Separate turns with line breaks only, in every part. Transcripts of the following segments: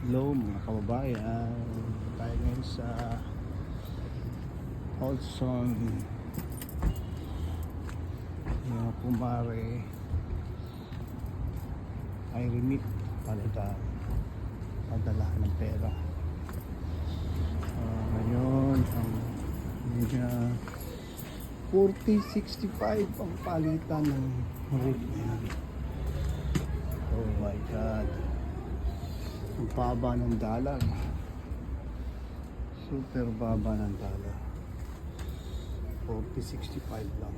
Hello mga kababayan, tayo ngayon sa Olson, mga kumare ay remit palitan, padala ng pera. Ngayon ang 40-65 ang palitan ng remit. Oh my God, ang baba ng dollar, super baba ng dollar. 40-65 lang.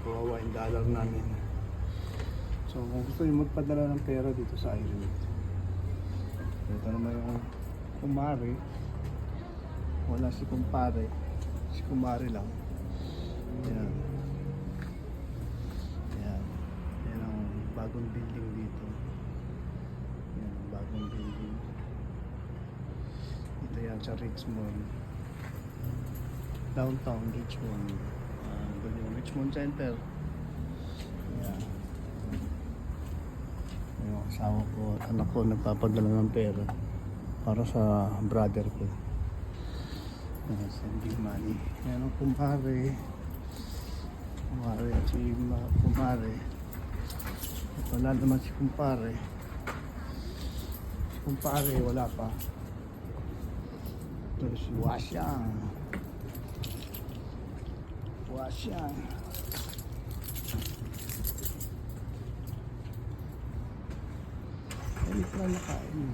Kawawa yung dollar namin. So kung gusto nyo magpadala ng pera dito sa Ironit, ito naman yung kumare. Wala si kumpare, si kumare lang. Yan, yan, yan ang bagong building dito. Yan ang bagong building. Ito yan sa Richmond, downtown Richmond. Doon yung Richmond Center. Yan, yung asawa ko at anak ko nagpapadala ng pera para sa brother ko. Sending money. Yan ang kumare at si kumare. At wala naman si kumpare. Si kumpare wala pa. Ito si Wasyang. Hindi pa nakain.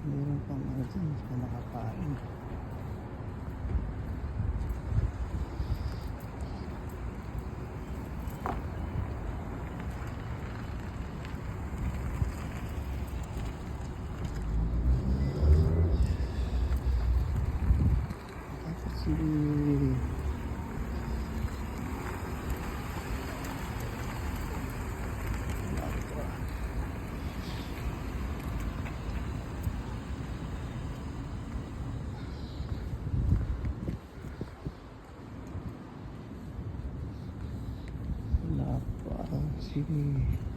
Meron pang ano dyan, hindi pa nakakain. Sige.